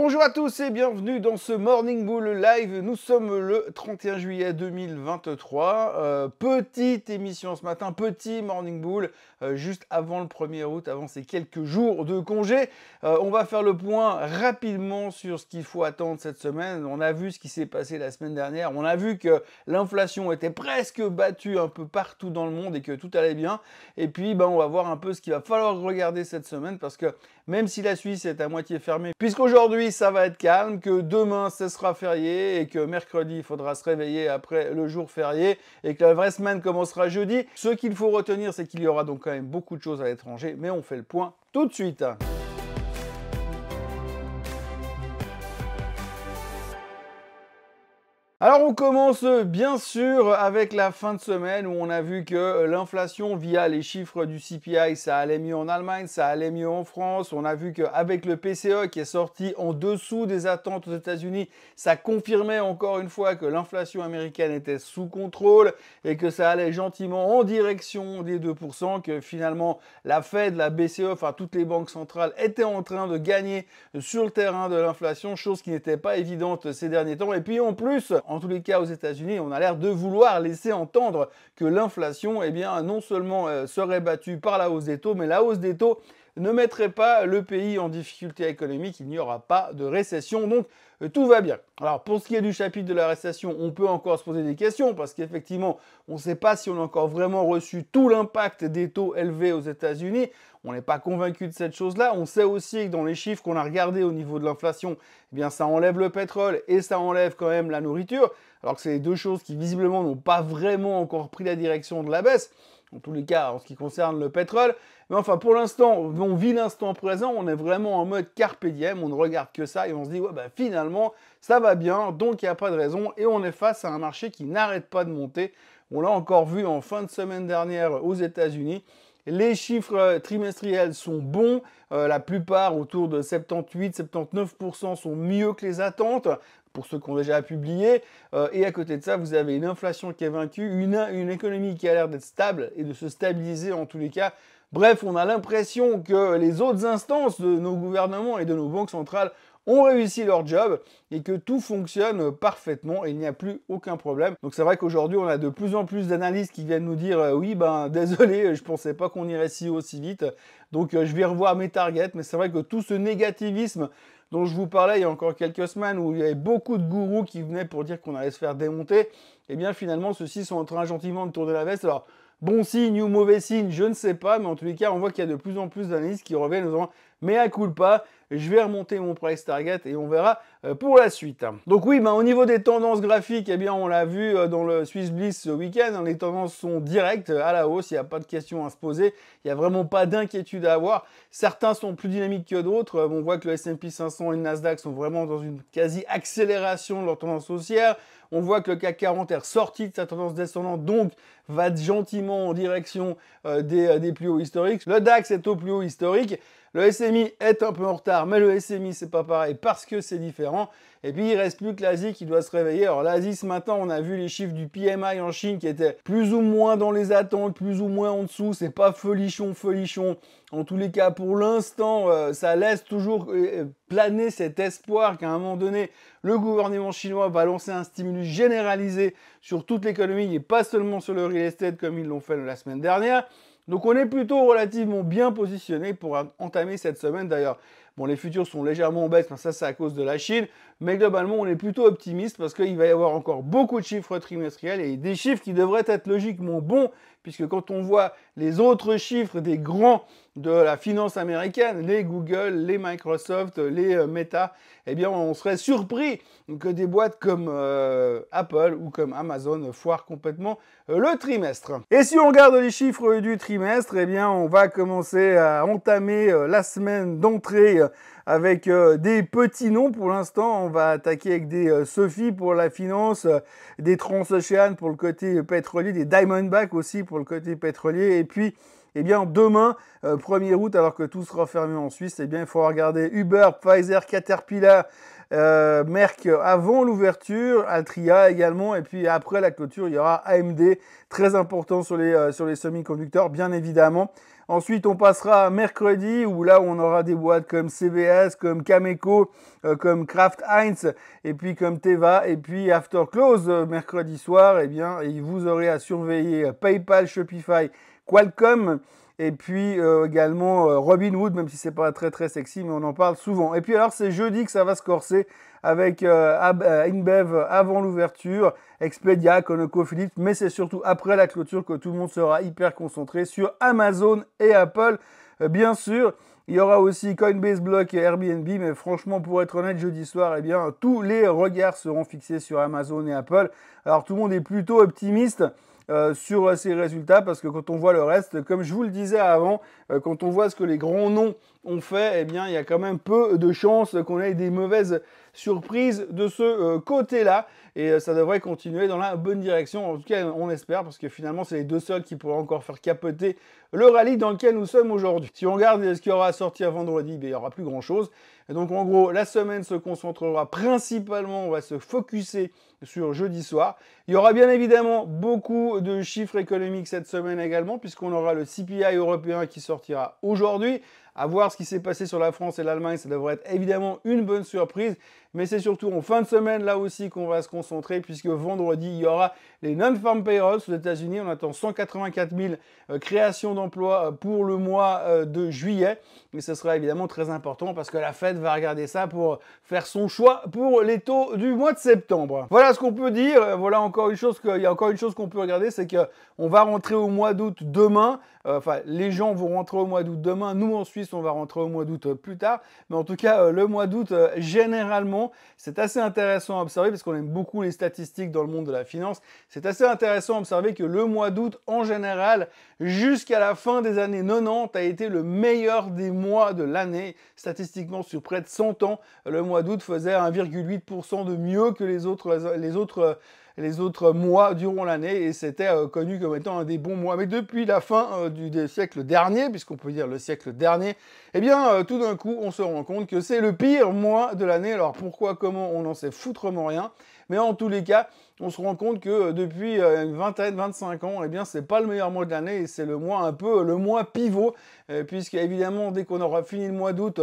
Bonjour à tous et bienvenue dans ce Morning Bull Live. Nous sommes le 31 juillet 2023. Petite émission ce matin, petit Morning Bull, juste avant le 1er août, avant ces quelques jours de congé. On va faire le point rapidement sur ce qu'il faut attendre cette semaine. On a vu ce qui s'est passé la semaine dernière. On a vu que l'inflation était presque battue un peu partout dans le monde et que tout allait bien. Et puis, on va voir un peu ce qu'il va falloir regarder cette semaine parce que même si la Suisse est à moitié fermée, puisqu'aujourd'hui ça va être calme, que demain ce sera férié et que mercredi il faudra se réveiller après le jour férié et que la vraie semaine commencera jeudi. Ce qu'il faut retenir, c'est qu'il y aura donc quand même beaucoup de choses à l'étranger, mais on fait le point tout de suite. Alors on commence bien sûr avec la fin de semaine où on a vu que l'inflation via les chiffres du CPI, ça allait mieux en Allemagne, ça allait mieux en France. On a vu qu'avec le PCE qui est sorti en dessous des attentes aux États-Unis, ça confirmait encore une fois que l'inflation américaine était sous contrôle et que ça allait gentiment en direction des 2%, que finalement la Fed, la BCE, enfin toutes les banques centrales étaient en train de gagner sur le terrain de l'inflation, chose qui n'était pas évidente ces derniers temps. Et puis en plus, en tous les cas aux États-Unis, on a l'air de vouloir laisser entendre que l'inflation, non seulement serait battue par la hausse des taux, mais la hausse des taux ne mettrait pas le pays en difficulté économique, il n'y aura pas de récession, donc tout va bien. Alors pour ce qui est du chapitre de la récession, on peut encore se poser des questions, parce qu'effectivement, on ne sait pas si on a encore vraiment reçu tout l'impact des taux élevés aux États-Unis. On n'est pas convaincu de cette chose-là. On sait aussi que dans les chiffres qu'on a regardés au niveau de l'inflation, ça enlève le pétrole et ça enlève quand même la nourriture, alors que c'est les deux choses qui visiblement n'ont pas vraiment encore pris la direction de la baisse. En tous les cas, en ce qui concerne le pétrole. Mais enfin, pour l'instant, on vit l'instant présent, on est vraiment en mode carpe diem, on ne regarde que ça et on se dit, finalement, ça va bien, donc il n'y a pas de raison. Et on est face à un marché qui n'arrête pas de monter. On l'a encore vu en fin de semaine dernière aux États-Unis. Les chiffres trimestriels sont bons, la plupart autour de 78-79% sont mieux que les attentes, pour ceux qui ont déjà publié, et à côté de ça, vous avez une inflation qui est vaincue, une économie qui a l'air d'être stable et de se stabiliser en tous les cas. Bref, on a l'impression que les autres instances de nos gouvernements et de nos banques centrales ont réussi leur job et que tout fonctionne parfaitement et il n'y a plus aucun problème. Donc c'est vrai qu'aujourd'hui, on a de plus en plus d'analystes qui viennent nous dire oui, désolé, je pensais pas qu'on irait si haut si vite, donc je vais revoir mes targets. Mais c'est vrai que tout ce négativisme dont je vous parlais il y a encore quelques semaines, où il y avait beaucoup de gourous qui venaient pour dire qu'on allait se faire démonter, finalement, ceux-ci sont en train gentiment de tourner la veste. Alors, bon signe ou mauvais signe, je ne sais pas, mais en tous les cas, on voit qu'il y a de plus en plus d'analystes qui reviennent en disant « mais à culpa, je vais remonter mon price target et on verra pour la suite ». Donc oui, au niveau des tendances graphiques, on l'a vu dans le Swiss Bliss ce week-end, les tendances sont directes à la hausse, il n'y a pas de questions à se poser, il n'y a vraiment pas d'inquiétude à avoir. Certains sont plus dynamiques que d'autres, on voit que le S&P 500 et le Nasdaq sont vraiment dans une quasi-accélération de leur tendance haussière. On voit que le CAC 40 est ressorti de sa tendance descendante, donc va gentiment en direction des plus hauts historiques. Le DAX est au plus haut historique. Le SMI est un peu en retard, mais le SMI, c'est pas pareil parce que c'est différent. Et puis, il reste plus que l'Asie qui doit se réveiller. Alors, l'Asie, ce matin, on a vu les chiffres du PMI en Chine qui étaient plus ou moins dans les attentes, plus ou moins en dessous. C'est pas folichon. En tous les cas, pour l'instant, ça laisse toujours planer cet espoir qu'à un moment donné, le gouvernement chinois va lancer un stimulus généralisé sur toute l'économie et pas seulement sur le real estate comme ils l'ont fait la semaine dernière. Donc on est plutôt relativement bien positionné pour entamer cette semaine. D'ailleurs, les futurs sont légèrement en baisse, mais ça c'est à cause de la Chine. Mais globalement, on est plutôt optimiste parce qu'il va y avoir encore beaucoup de chiffres trimestriels et des chiffres qui devraient être logiquement bons, puisque quand on voit les autres chiffres des grands de la finance américaine, les Google, les Microsoft, les Meta, on serait surpris que des boîtes comme Apple ou comme Amazon foirent complètement le trimestre. Et si on regarde les chiffres du trimestre, on va commencer à entamer la semaine d'entrée avec des petits noms pour l'instant. On va attaquer avec des Sophie pour la finance, des Transocean pour le côté pétrolier, des Diamondback aussi pour le côté pétrolier, et puis demain, 1er août, alors que tout sera fermé en Suisse, il faudra regarder Uber, Pfizer, Caterpillar, Merck avant l'ouverture, Altria également, et puis après la clôture, il y aura AMD, très important sur les semi-conducteurs, bien évidemment. Ensuite, on passera mercredi, où là, on aura des boîtes comme CVS, comme Cameco, comme Kraft Heinz, et puis comme Teva, et puis After Close, mercredi soir, eh bien, et vous aurez à surveiller PayPal, Shopify, Qualcomm, et puis également Robinhood, même si c'est pas très très sexy, mais on en parle souvent. Et puis alors, c'est jeudi que ça va se corser avec InBev avant l'ouverture, Expedia, ConocoPhillips, mais c'est surtout après la clôture que tout le monde sera hyper concentré sur Amazon et Apple, bien sûr. Il y aura aussi Coinbase, Block et Airbnb, mais franchement, pour être honnête, jeudi soir, eh bien, tous les regards seront fixés sur Amazon et Apple. Alors, tout le monde est plutôt optimiste sur ces résultats, parce que quand on voit le reste, comme je vous le disais avant, quand on voit ce que les grands noms ont fait, eh bien, il y a quand même peu de chances qu'on ait des mauvaises surprises de ce côté-là, et ça devrait continuer dans la bonne direction. En tout cas, on espère, parce que finalement, c'est les deux seuls qui pourraient encore faire capoter le rallye dans lequel nous sommes aujourd'hui. Si on regarde ce qui aura sorti à vendredi, il n'y aura plus grand-chose. Et donc, en gros, la semaine se concentrera principalement, on va se focuser sur jeudi soir. Il y aura bien évidemment beaucoup de chiffres économiques cette semaine également, puisqu'on aura le CPI européen qui sortira aujourd'hui. À voir ce qui s'est passé sur la France et l'Allemagne, ça devrait être évidemment une bonne surprise. Mais c'est surtout en fin de semaine, là aussi, qu'on va se concentrer, puisque vendredi, il y aura les non-farm payrolls aux États-Unis. On attend 184 000 créations d'emplois pour le mois de juillet. Et ce sera évidemment très important, parce que la Fed va regarder ça pour faire son choix pour les taux du mois de septembre. Voilà ce qu'on peut dire. Voilà encore une chose il y a encore une chose qu'on peut regarder, c'est qu'on va rentrer au mois d'août demain. Enfin, les gens vont rentrer au mois d'août demain. Nous, en Suisse, on va rentrer au mois d'août plus tard. Mais en tout cas, le mois d'août, généralement, c'est assez intéressant à observer, parce qu'on aime beaucoup les statistiques dans le monde de la finance. C'est assez intéressant à observer que le mois d'août, en général, jusqu'à la fin des années 90, a été le meilleur des mois de l'année. Statistiquement, sur près de 100 ans, le mois d'août faisait 1,8% de mieux que les autres mois durant l'année, et c'était connu comme étant un des bons mois. Mais depuis la fin du siècle dernier, puisqu'on peut dire le siècle dernier, eh bien, tout d'un coup, on se rend compte que c'est le pire mois de l'année. Alors pourquoi, comment, on n'en sait foutrement rien. Mais en tous les cas, on se rend compte que depuis une vingtaine, 25 ans, eh bien, c'est pas le meilleur mois de l'année, et c'est le mois un peu le mois pivot, puisque évidemment, dès qu'on aura fini le mois d'août,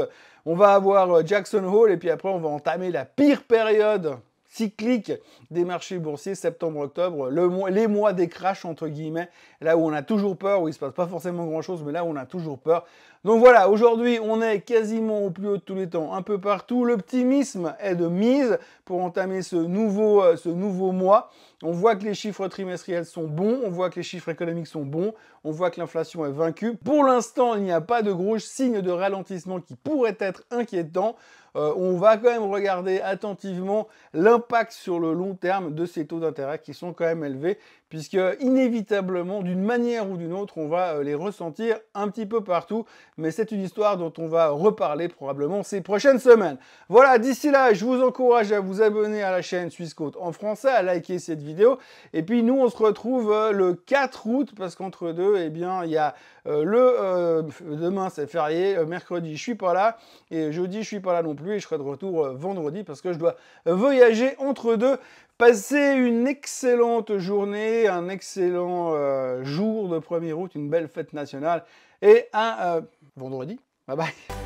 on va avoir Jackson Hole, et puis après, on va entamer la pire période cyclique des marchés boursiers, septembre-octobre, les mois des crashs, entre guillemets, là où on a toujours peur, où il ne se passe pas forcément grand-chose, mais là où on a toujours peur. Donc voilà, aujourd'hui, on est quasiment au plus haut de tous les temps, un peu partout. L'optimisme est de mise pour entamer ce nouveau mois. On voit que les chiffres trimestriels sont bons, on voit que les chiffres économiques sont bons, on voit que l'inflation est vaincue. Pour l'instant, il n'y a pas de gros signes de ralentissement qui pourraient être inquiétants. On va quand même regarder attentivement l'impact sur le long terme de ces taux d'intérêt qui sont quand même élevés, puisque inévitablement, d'une manière ou d'une autre, on va les ressentir un petit peu partout. Mais c'est une histoire dont on va reparler probablement ces prochaines semaines. Voilà, d'ici là, je vous encourage à vous abonner à la chaîne Swissquote en français, à liker cette vidéo. Et puis nous, on se retrouve le 4 août, parce qu'entre deux, eh bien, il y a demain c'est férié, mercredi je suis pas là, et jeudi je suis pas là non plus, et je serai de retour vendredi, parce que je dois voyager entre deux. Passez une excellente journée, un excellent jour de 1er août, une belle fête nationale, et un vendredi. Bye bye.